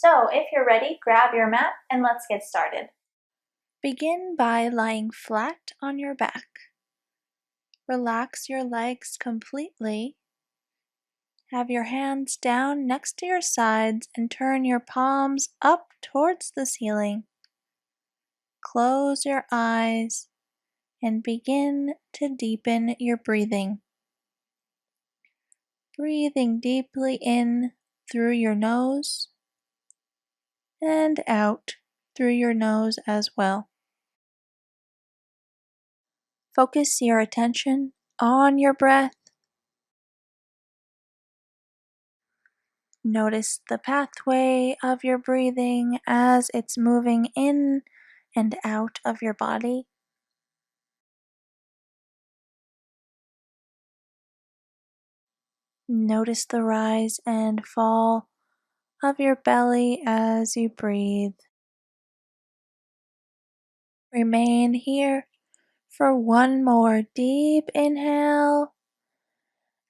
So if you're ready, grab your mat and let's get started. Begin by lying flat on your back. Relax your legs completely. Have your hands down next to your sides and turn your palms up towards the ceiling. Close your eyes and begin to deepen your breathing. Breathing deeply in through your nose and out through your nose as well. Focus your attention on your breath. Notice the pathway of your breathing as it's moving in and out of your body. Notice the rise and fall of your belly as you breathe. Remain here for one more deep inhale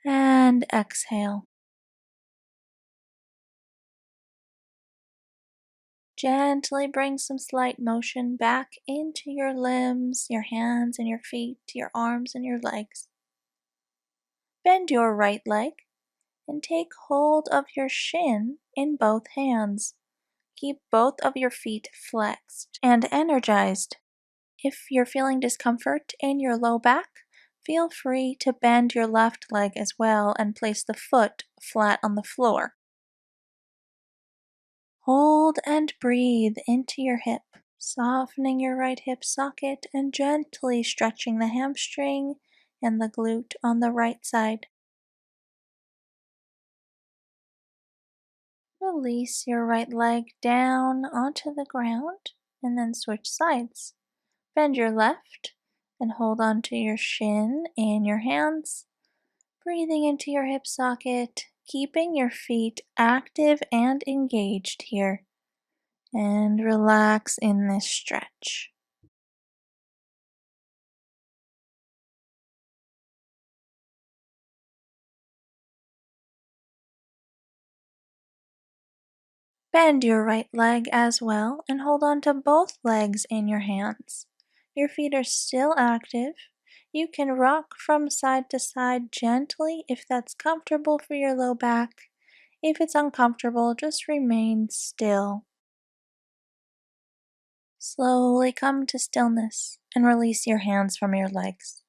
and exhale. Gently bring some slight motion back into your limbs, your hands and your feet, your arms and your legs. Bend your right leg and take hold of your shin in both hands. Keep both of your feet flexed and energized. If you're feeling discomfort in your low back, feel free to bend your left leg as well and place the foot flat on the floor. Hold and breathe into your hip, softening your right hip socket and gently stretching the hamstring and the glute on the right side. Release your right leg down onto the ground and then switch sides. Bend your left and hold onto your shin in your hands, breathing into your hip socket, keeping your feet active and engaged here. And relax in this stretch. Bend your right leg as well and hold on to both legs in your hands. Your feet are still active. You can rock from side to side gently if that's comfortable for your low back. If it's uncomfortable, just remain still. Slowly come to stillness and release your hands from your legs.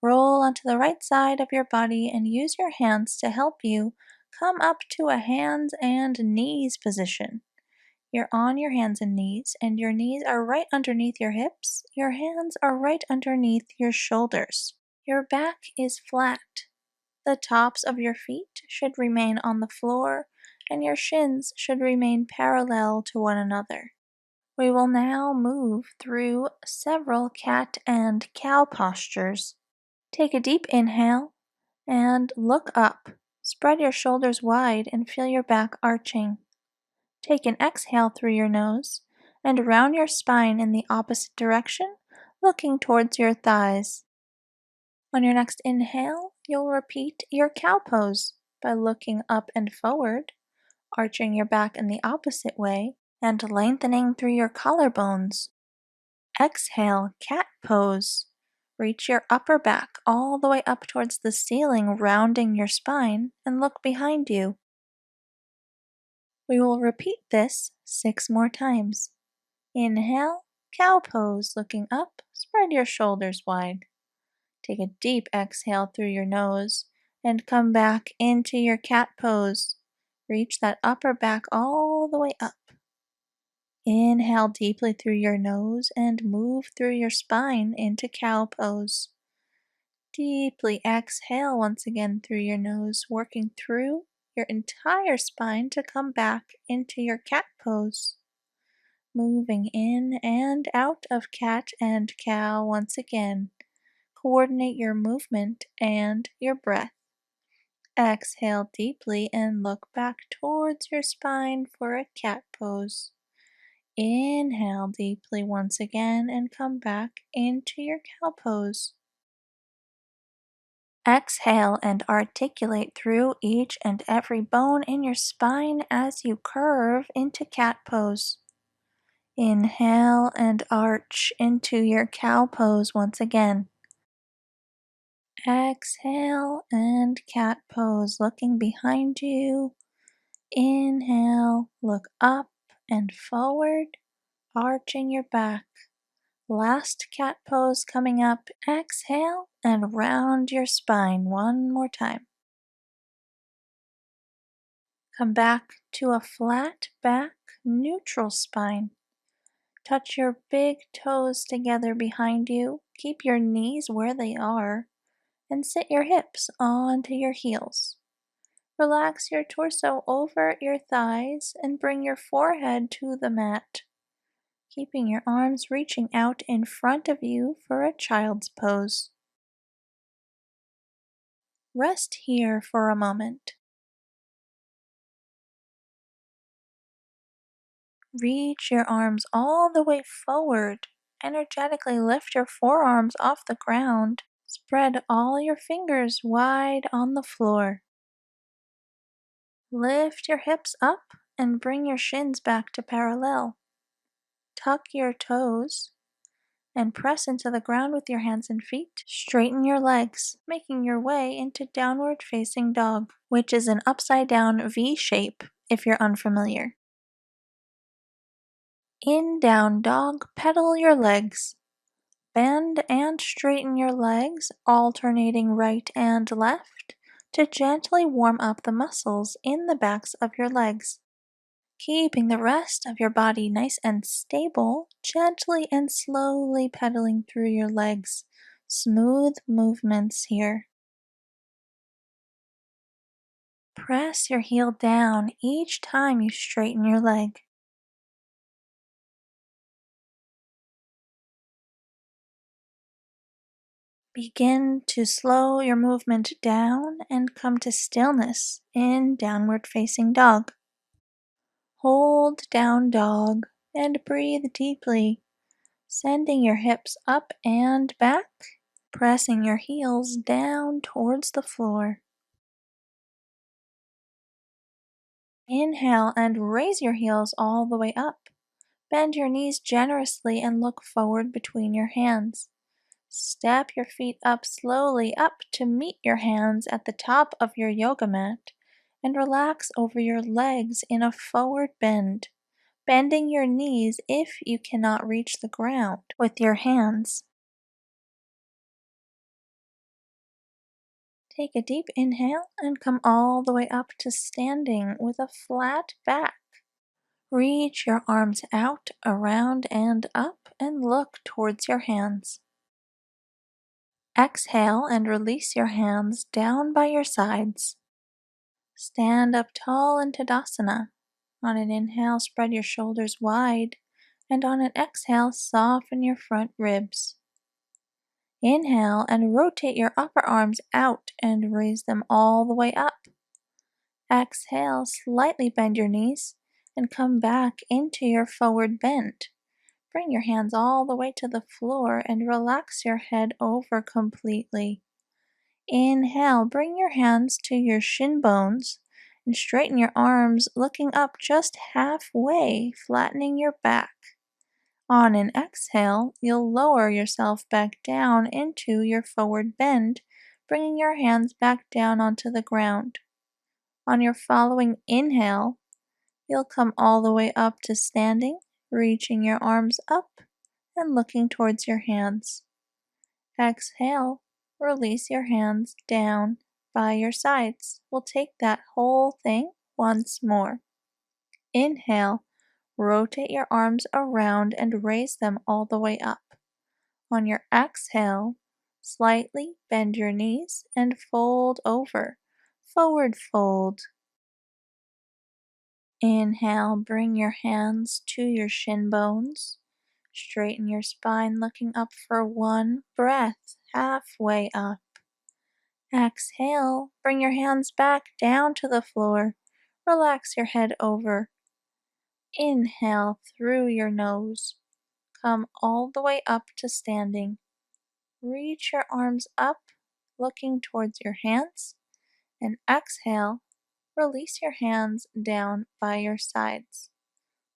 Roll onto the right side of your body and use your hands to help you come up to a hands and knees position. You're on your hands and knees, and your knees are right underneath your hips. Your hands are right underneath your shoulders. Your back is flat. The tops of your feet should remain on the floor, and your shins should remain parallel to one another. We will now move through several cat and cow postures. Take a deep inhale and look up. Spread your shoulders wide and feel your back arching. Take an exhale through your nose and round your spine in the opposite direction, looking towards your thighs. On your next inhale, you'll repeat your cow pose by looking up and forward, arching your back in the opposite way, and lengthening through your collarbones. Exhale, cat pose. Reach your upper back all the way up towards the ceiling, rounding your spine, and look behind you. We will repeat this 6 more times. Inhale, cow pose, looking up, spread your shoulders wide. Take a deep exhale through your nose and come back into your cat pose. Reach that upper back all the way up. Inhale deeply through your nose and move through your spine into cow pose. Deeply exhale once again through your nose, working through your entire spine to come back into your cat pose. Moving in and out of cat and cow once again. Coordinate your movement and your breath. Exhale deeply and look back towards your spine for a cat pose. Inhale deeply once again and come back into your cow pose. Exhale and articulate through each and every bone in your spine as you curve into cat pose. Inhale and arch into your cow pose once again. Exhale and cat pose, looking behind you. Inhale, look up and forward, arching your back. Last cat pose coming up. Exhale and round your spine one more time. Come back to a flat back, neutral spine. Touch your big toes together behind you. Keep your knees where they are and sit your hips onto your heels. Relax your torso over your thighs and bring your forehead to the mat, keeping your arms reaching out in front of you for a child's pose. Rest here for a moment. Reach your arms all the way forward. Energetically lift your forearms off the ground. Spread all your fingers wide on the floor. Lift your hips up and bring your shins back to parallel. Tuck your toes and press into the ground with your hands and feet. Straighten your legs, making your way into downward facing dog, which is an upside down V shape if you're unfamiliar. In down dog, pedal your legs. Bend and straighten your legs, alternating right and left, to gently warm up the muscles in the backs of your legs. Keeping the rest of your body nice and stable, gently and slowly pedaling through your legs. Smooth movements here. Press your heel down each time you straighten your leg. Begin to slow your movement down and come to stillness in downward facing dog. Hold down dog and breathe deeply, sending your hips up and back, pressing your heels down towards the floor. Inhale and raise your heels all the way up. Bend your knees generously and look forward between your hands. Step your feet up slowly up to meet your hands at the top of your yoga mat and relax over your legs in a forward bend, bending your knees if you cannot reach the ground with your hands. Take a deep inhale and come all the way up to standing with a flat back. Reach your arms out, around, and up and look towards your hands. Exhale and release your hands down by your sides. Stand up tall in Tadasana. On an inhale, spread your shoulders wide, and on an exhale, soften your front ribs. Inhale and rotate your upper arms out and raise them all the way up. Exhale, slightly bend your knees and come back into your forward bend. Bring your hands all the way to the floor and relax your head over completely. Inhale, bring your hands to your shin bones and straighten your arms, looking up just halfway, flattening your back. On an exhale, you'll lower yourself back down into your forward bend, bringing your hands back down onto the ground. On your following inhale, you'll come all the way up to standing, reaching your arms up and looking towards your hands. Exhale, release your hands down by your sides. We'll take that whole thing once more. Inhale, rotate your arms around and raise them all the way up. On your exhale, slightly bend your knees and fold over. Forward fold. Inhale, bring your hands to your shin bones. Straighten your spine, looking up for one breath, halfway up. Exhale, bring your hands back down to the floor. Relax your head over. Inhale through your nose. Come all the way up to standing. Reach your arms up, looking towards your hands. And exhale, release your hands down by your sides.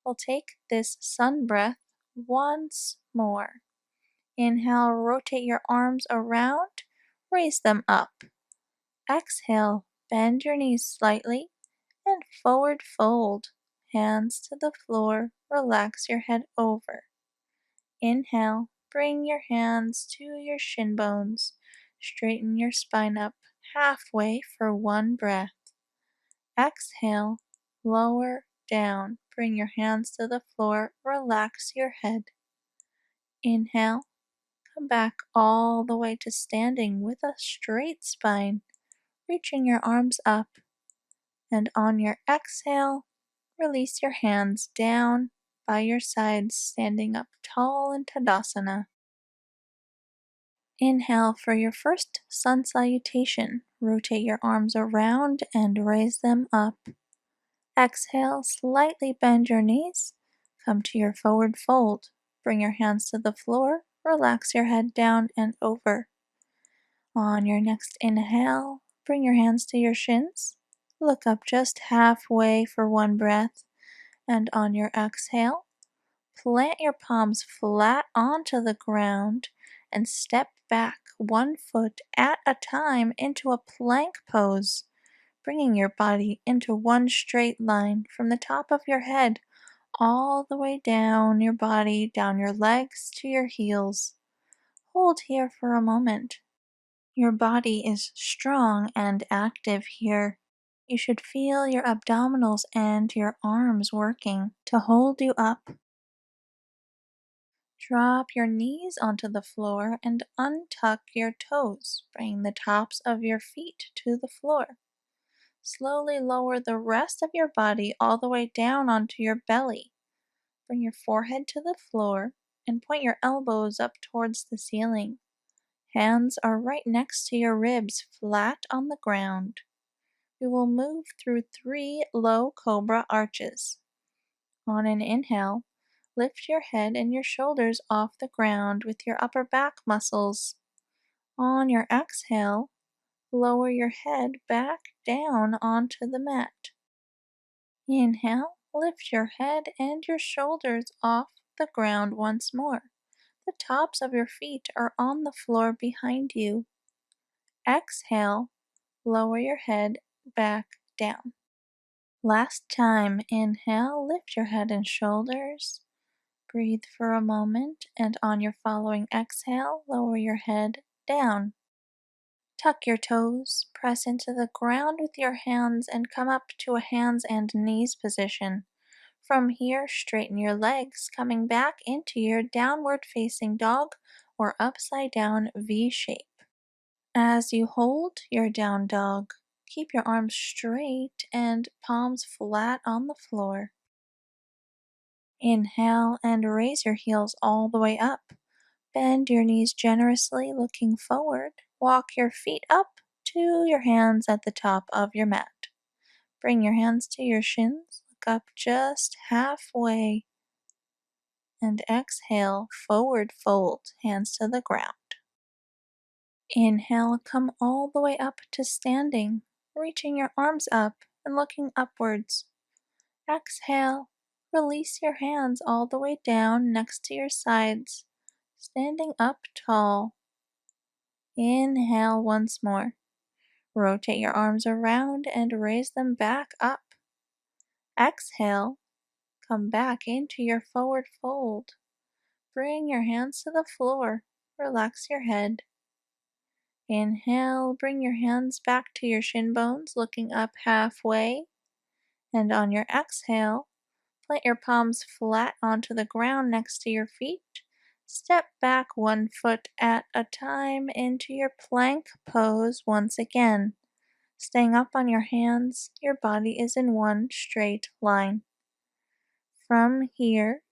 We'll take this sun breath once more. Inhale, rotate your arms around, raise them up. Exhale, bend your knees slightly and forward fold. Hands to the floor, relax your head over. Inhale, bring your hands to your shin bones. Straighten your spine up halfway for one breath. Exhale, lower down. Bring your hands to the floor, relax your head. Inhale, come back all the way to standing with a straight spine, reaching your arms up. And on your exhale, release your hands down by your sides, standing up tall in Tadasana. Inhale for your first sun salutation. Rotate your arms around and raise them up. Exhale, slightly bend your knees. Come to your forward fold. Bring your hands to the floor. Relax your head down and over. On your next inhale, bring your hands to your shins. Look up just halfway for one breath. And on your exhale, plant your palms flat onto the ground and step back 1 foot at a time into a plank pose, bringing your body into one straight line from the top of your head all the way down your body, down your legs to your heels. Hold here for a moment. Your body is strong and active here. You should feel your abdominals and your arms working to hold you up. Drop your knees onto the floor and untuck your toes. Bring the tops of your feet to the floor. Slowly lower the rest of your body all the way down onto your belly. Bring your forehead to the floor and point your elbows up towards the ceiling. Hands are right next to your ribs, flat on the ground. We will move through 3 low cobra arches. On an inhale, lift your head and your shoulders off the ground with your upper back muscles. On your exhale, lower your head back down onto the mat. Inhale, lift your head and your shoulders off the ground once more. The tops of your feet are on the floor behind you. Exhale, lower your head back down. Last time, inhale, lift your head and shoulders. Breathe for a moment, and on your following exhale, lower your head down. Tuck your toes, press into the ground with your hands, and come up to a hands and knees position. From here, straighten your legs, coming back into your downward facing dog or upside down V shape. As you hold your down dog, keep your arms straight and palms flat on the floor. Inhale and raise your heels all the way up. Bend your knees generously, looking forward. Walk your feet up to your hands at the top of your mat. Bring your hands to your shins. Look up just halfway. And exhale, forward fold, hands to the ground. Inhale, come all the way up to standing, reaching your arms up and looking upwards. Exhale, release your hands all the way down next to your sides, standing up tall. Inhale once more. Rotate your arms around and raise them back up. Exhale, come back into your forward fold. Bring your hands to the floor. Relax your head. Inhale, bring your hands back to your shin bones, looking up halfway. And on your exhale, plant your palms flat onto the ground next to your feet. Step back 1 foot at a time into your plank pose once again. Staying up on your hands, your body is in one straight line. From here,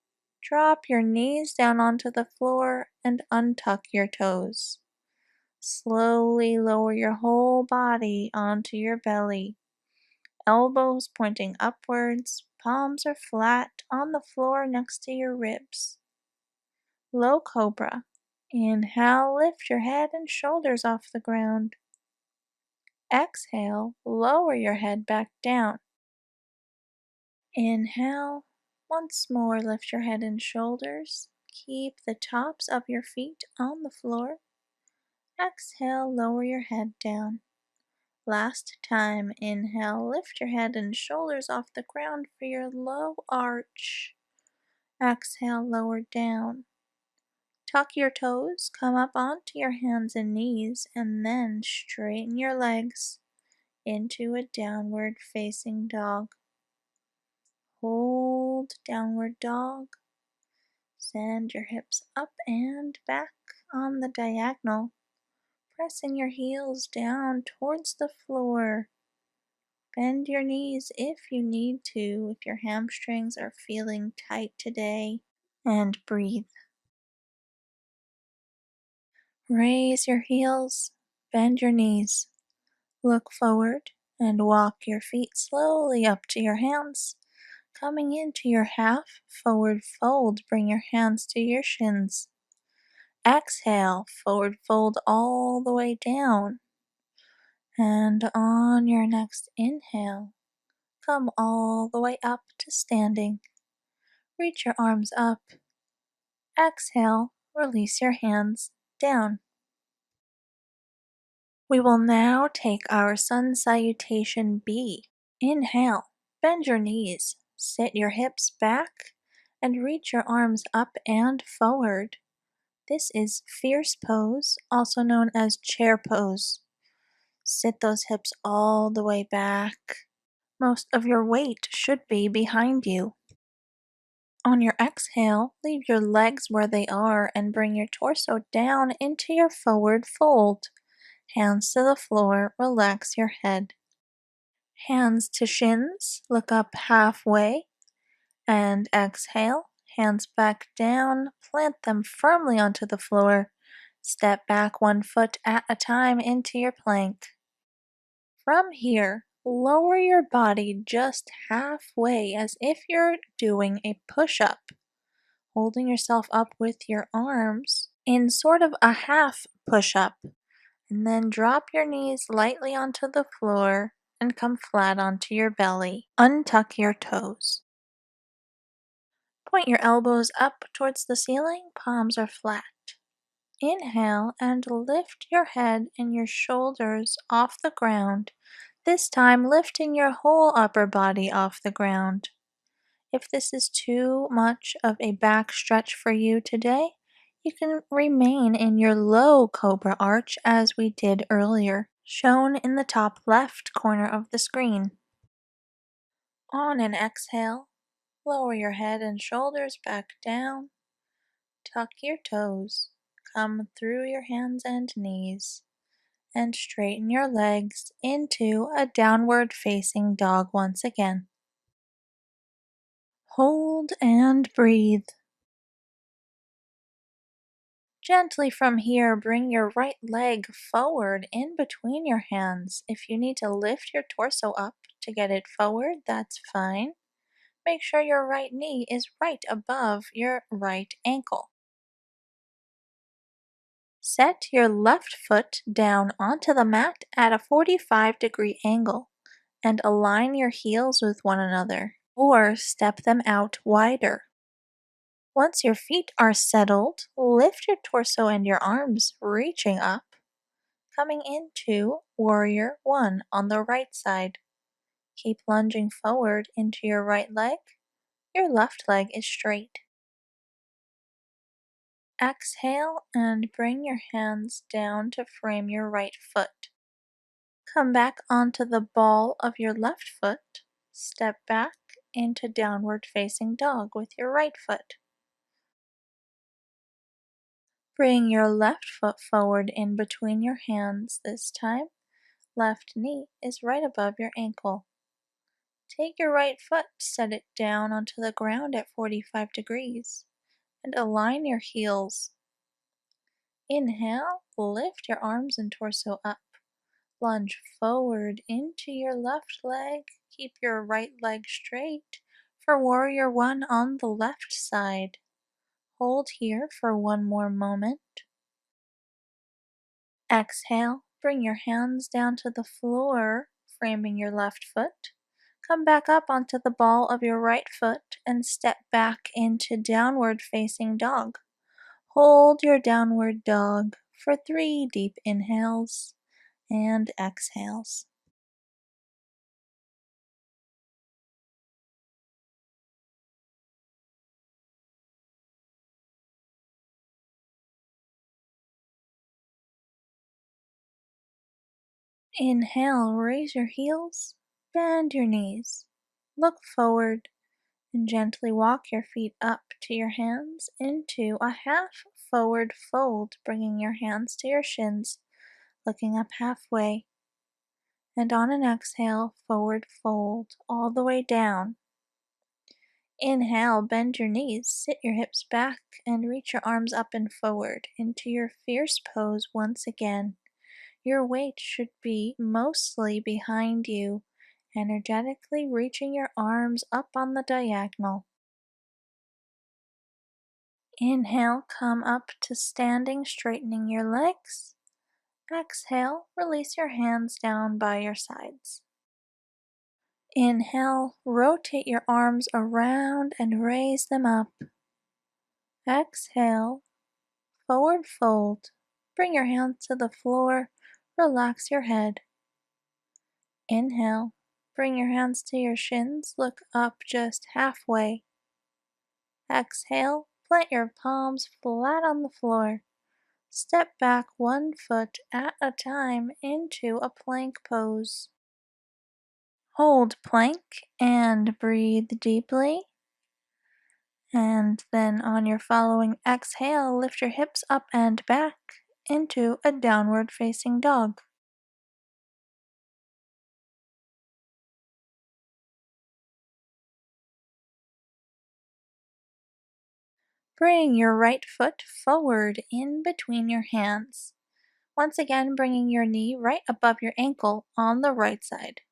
drop your knees down onto the floor and untuck your toes. Slowly lower your whole body onto your belly. Elbows pointing upwards, palms are flat on the floor next to your ribs. Low cobra. Inhale, lift your head and shoulders off the ground. Exhale, lower your head back down. Inhale, once more lift your head and shoulders. Keep the tops of your feet on the floor. Exhale, lower your head down. Last time, inhale, lift your head and shoulders off the ground for your low arch. Exhale, lower down. Tuck your toes, come up onto your hands and knees, and then straighten your legs into a downward facing dog. Hold downward dog. Send your hips up and back on the diagonal, pressing your heels down towards the floor. Bend your knees if you need to, if your hamstrings are feeling tight today, and breathe. Raise your heels, bend your knees, look forward, and walk your feet slowly up to your hands. Coming into your half forward fold, bring your hands to your shins. Exhale, forward fold all the way down. And on your next inhale, come all the way up to standing. Reach your arms up. Exhale, release your hands down. We will now take our sun salutation B. Inhale, bend your knees, sit your hips back, and reach your arms up and forward. This is fierce pose, also known as chair pose. Sit those hips all the way back. Most of your weight should be behind you. On your exhale, leave your legs where they are and bring your torso down into your forward fold. Hands to the floor, relax your head. Hands to shins, look up halfway, and exhale. Hands back down, plant them firmly onto the floor. Step back 1 foot at a time into your plank. From here, lower your body just halfway as if you're doing a push-up, holding yourself up with your arms in sort of a half push-up, and then drop your knees lightly onto the floor and come flat onto your belly. Untuck your toes. Point your elbows up towards the ceiling, palms are flat. Inhale and lift your head and your shoulders off the ground, this time lifting your whole upper body off the ground. If this is too much of a back stretch for you today, you can remain in your low cobra arch as we did earlier, shown in the top left corner of the screen. On an exhale, lower your head and shoulders back down. Tuck your toes, come through your hands and knees, and straighten your legs into a downward facing dog once again. Hold and breathe. Gently from here, bring your right leg forward in between your hands. If you need to lift your torso up to get it forward, that's fine. Make sure your right knee is right above your right ankle. Set your left foot down onto the mat at a 45-degree angle and align your heels with one another, or step them out wider. Once your feet are settled, lift your torso and your arms reaching up, coming into Warrior One on the right side. Keep lunging forward into your right leg. Your left leg is straight. Exhale and bring your hands down to frame your right foot. Come back onto the ball of your left foot. Step back into downward facing dog with your right foot. Bring your left foot forward in between your hands this time. Left knee is right above your ankle. Take your right foot, set it down onto the ground at 45 degrees, and align your heels. Inhale, lift your arms and torso up. Lunge forward into your left leg. Keep your right leg straight for Warrior One on the left side. Hold here for one more moment. Exhale, Bring your hands down to the floor, framing your left foot. Come back up onto the ball of your right foot and step back into downward facing dog. Hold your downward dog for 3 deep inhales and exhales. Inhale, raise your heels, bend your knees, look forward, and gently walk your feet up to your hands into a half forward fold, bringing your hands to your shins, looking up halfway. And on an exhale, forward fold all the way down. Inhale, bend your knees, sit your hips back, and reach your arms up and forward into your fierce pose once again. Your weight should be mostly behind you, energetically reaching your arms up on the diagonal. Inhale, come up to standing, straightening your legs. Exhale, release your hands down by your sides. Inhale, rotate your arms around and raise them up. Exhale, forward fold. Bring your hands to the floor, relax your head. Inhale, bring your hands to your shins, look up just halfway. Exhale, plant your palms flat on the floor. Step back 1 foot at a time into a plank pose. Hold plank and breathe deeply. And then on your following exhale, lift your hips up and back into a downward facing dog. Bring your right foot forward in between your hands. Once again, bringing your knee right above your ankle on the right side.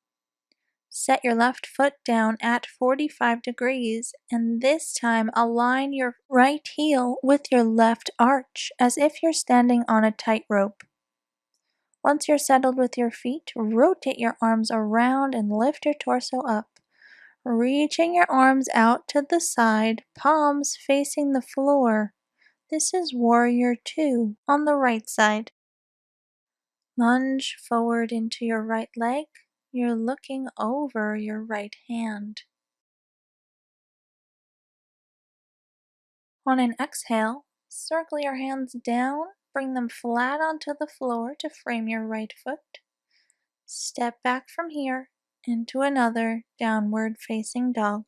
Set your left foot down at 45 degrees, and this time align your right heel with your left arch as if you're standing on a tightrope. Once you're settled with your feet, rotate your arms around and lift your torso up, reaching your arms out to the side, palms facing the floor. This is Warrior 2 on the right side. Lunge forward into your right leg. You're looking over your right hand. On an exhale, circle your hands down, bring them flat onto the floor to frame your right foot. Step back from here into another downward facing dog.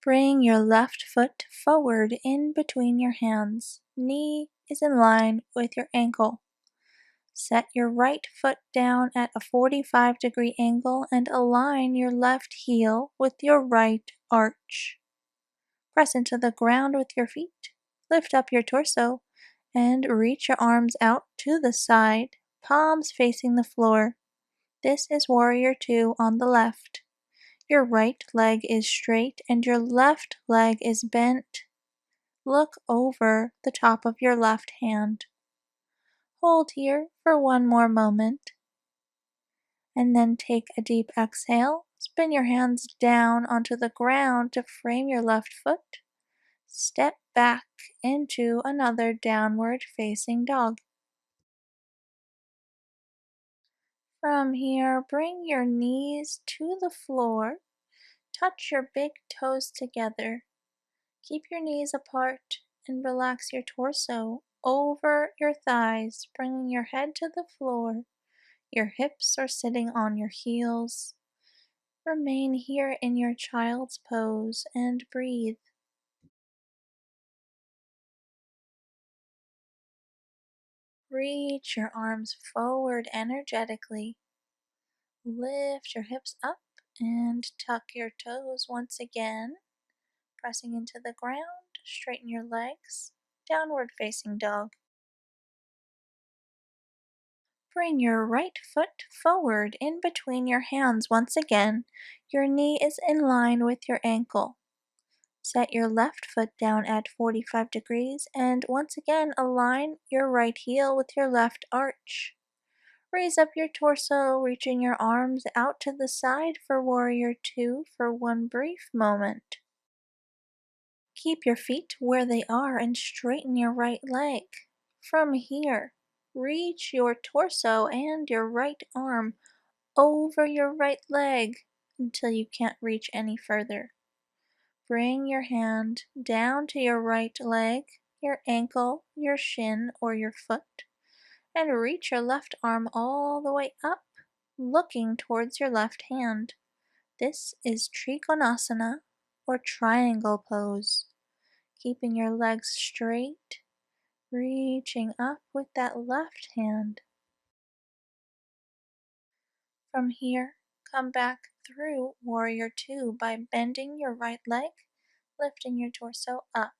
Bring your left foot forward in between your hands. Knee is in line with your ankle. Set your right foot down at a 45-degree angle and align your left heel with your right arch. Press into the ground with your feet. Lift up your torso and reach your arms out to the side, palms facing the floor. This is Warrior 2 on the left. Your right leg is straight and your left leg is bent. Look over the top of your left hand. Hold here for 1 more moment. And then take a deep exhale. Spin your hands down onto the ground to frame your left foot. Step back into another downward facing dog. From here, bring your knees to the floor. Touch your big toes together. Keep your knees apart and relax your torso over your thighs, bringing your head to the floor. Your hips are sitting on your heels. Remain here in your child's pose and breathe. Reach your arms forward energetically. Lift your hips up and tuck your toes once again. Pressing into the ground, straighten your legs. Downward facing dog. Bring your right foot forward in between your hands once again. Your knee is in line with your ankle. Set your left foot down at 45 degrees and once again align your right heel with your left arch. Raise up your torso, reaching your arms out to the side for Warrior Two for one brief moment. Keep your feet where they are and straighten your right leg. From here, reach your torso and your right arm over your right leg until you can't reach any further. Bring your hand down to your right leg, your ankle, your shin, or your foot, and reach your left arm all the way up, looking towards your left hand. This is Trikonasana, or triangle pose. Keeping your legs straight, reaching up with that left hand. From here, come back through Warrior Two by bending your right leg, lifting your torso up.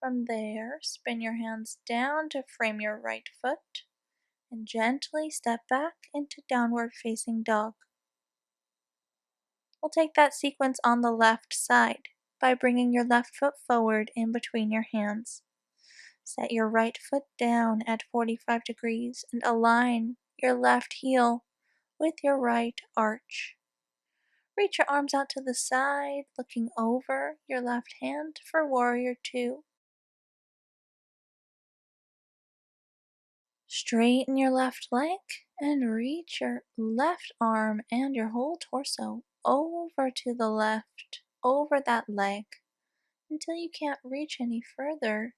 From there, spin your hands down to frame your right foot and gently step back into downward facing dog. We'll take that sequence on the left side by bringing your left foot forward in between your hands. Set your right foot down at 45 degrees and align your left heel with your right arch. Reach your arms out to the side, looking over your left hand for Warrior Two. Straighten your left leg and reach your left arm and your whole torso over to the left, over that leg, until you can't reach any further.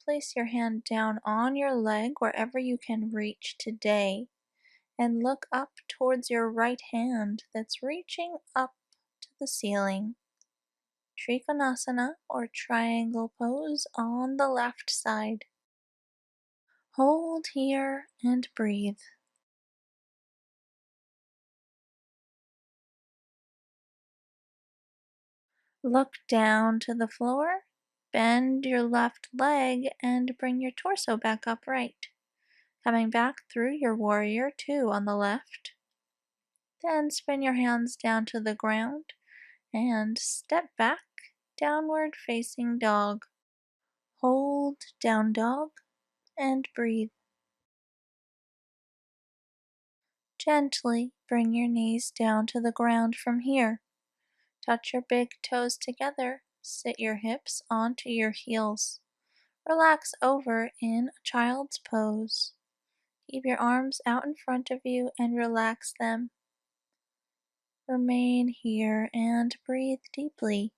Place your hand down on your leg wherever you can reach today and look up towards your right hand that's reaching up to the ceiling. Trikonasana, or triangle pose, on the left side. Hold here and breathe. Look down to the floor, bend your left leg, and bring your torso back upright. Coming back through your Warrior Two on the left. Then spin your hands down to the ground and step back, downward facing dog. Hold down dog and breathe. Gently bring your knees down to the ground from here. Touch your big toes together. Sit your hips onto your heels. Relax over in a child's pose. Keep your arms out in front of you and relax them. Remain here and breathe deeply.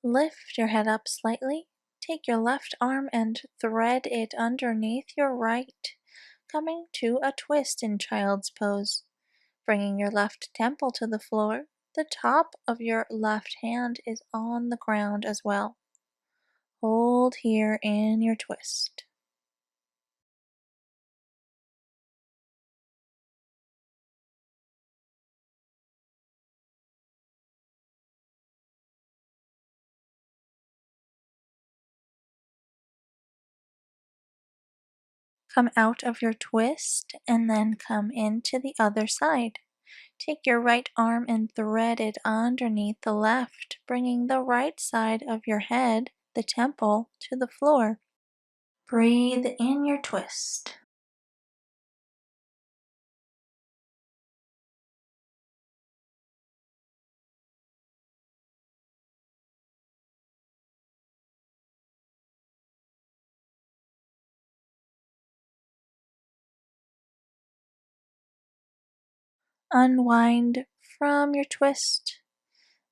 Lift your head up slightly. Take your left arm and thread it underneath your right, coming to a twist in child's pose. Bringing your left temple to the floor, the top of your left hand is on the ground as well. Hold here in your twist. Come out of your twist and then come into the other side. Take your right arm and thread it underneath the left, bringing the right side of your head, the temple, to the floor. Breathe in your twist. Unwind from your twist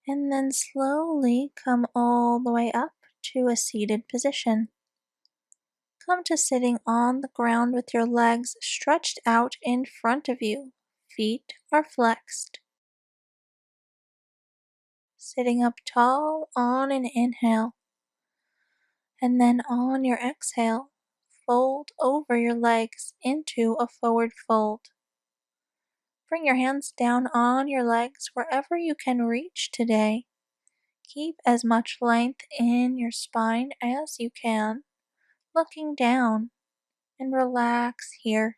and then slowly come all the way up to a seated position. Come to sitting on the ground with your legs stretched out in front of you. Feet are flexed. Sitting up tall on an inhale. And then on your exhale, fold over your legs into a forward fold. Bring your hands down on your legs wherever you can reach today. Keep as much length in your spine as you can, looking down, and relax here.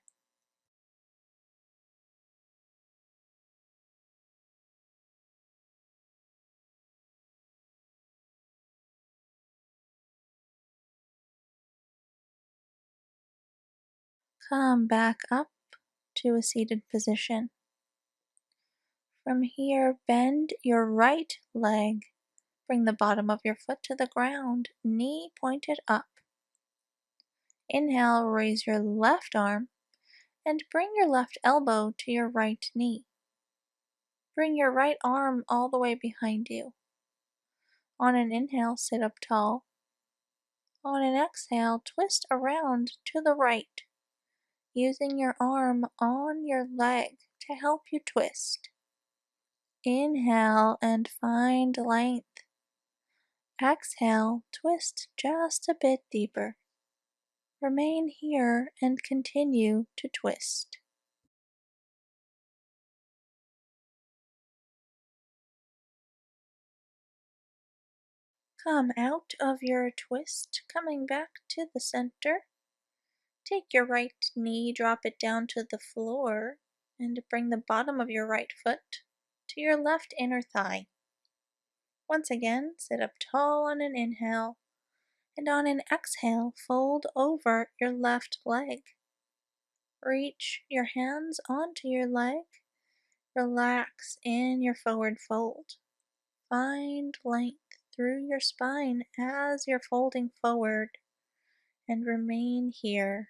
Come back up to a seated position. From here, bend your right leg. Bring the bottom of your foot to the ground, knee pointed up. Inhale, raise your left arm and bring your left elbow to your right knee. Bring your right arm all the way behind you. On an inhale, sit up tall. On an exhale, twist around to the right, using your arm on your leg to help you twist. Inhale and find length. Exhale, twist just a bit deeper. Remain here and continue to twist. Come out of your twist, coming back to the center. Take your right knee, drop it down to the floor, and bring the bottom of your right foot to your left inner thigh. Once again, sit up tall on an inhale, and on an exhale, fold over your left leg. Reach your hands onto your leg. Relax in your forward fold. Find length through your spine as you're folding forward, and remain here.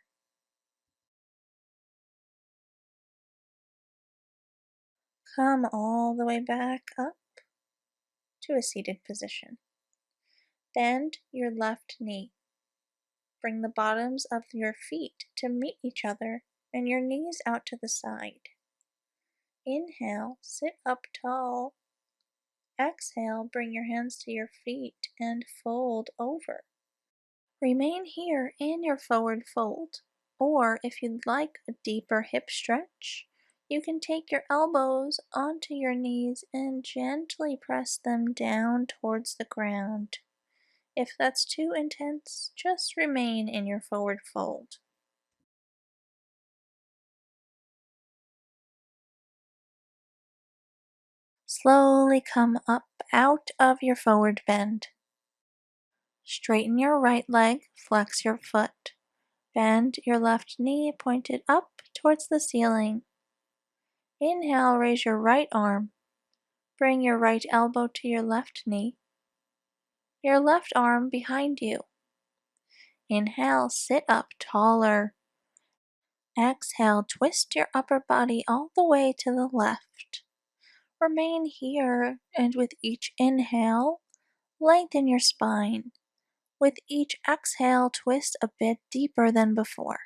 Come all the way back up to a seated position. Bend your left knee. Bring the bottoms of your feet to meet each other and your knees out to the side. Inhale, sit up tall. Exhale, bring your hands to your feet and fold over. Remain here in your forward fold, or if you'd like a deeper hip stretch, you can take your elbows onto your knees and gently press them down towards the ground. If that's too intense, just remain in your forward fold. Slowly come up out of your forward bend. Straighten your right leg, flex your foot. Bend your left knee pointed up towards the ceiling. Inhale, raise your right arm. Bring your right elbow to your left knee. Your left arm behind you. Inhale, sit up taller. Exhale, twist your upper body all the way to the left. Remain here, and with each inhale, lengthen your spine. With each exhale, twist a bit deeper than before.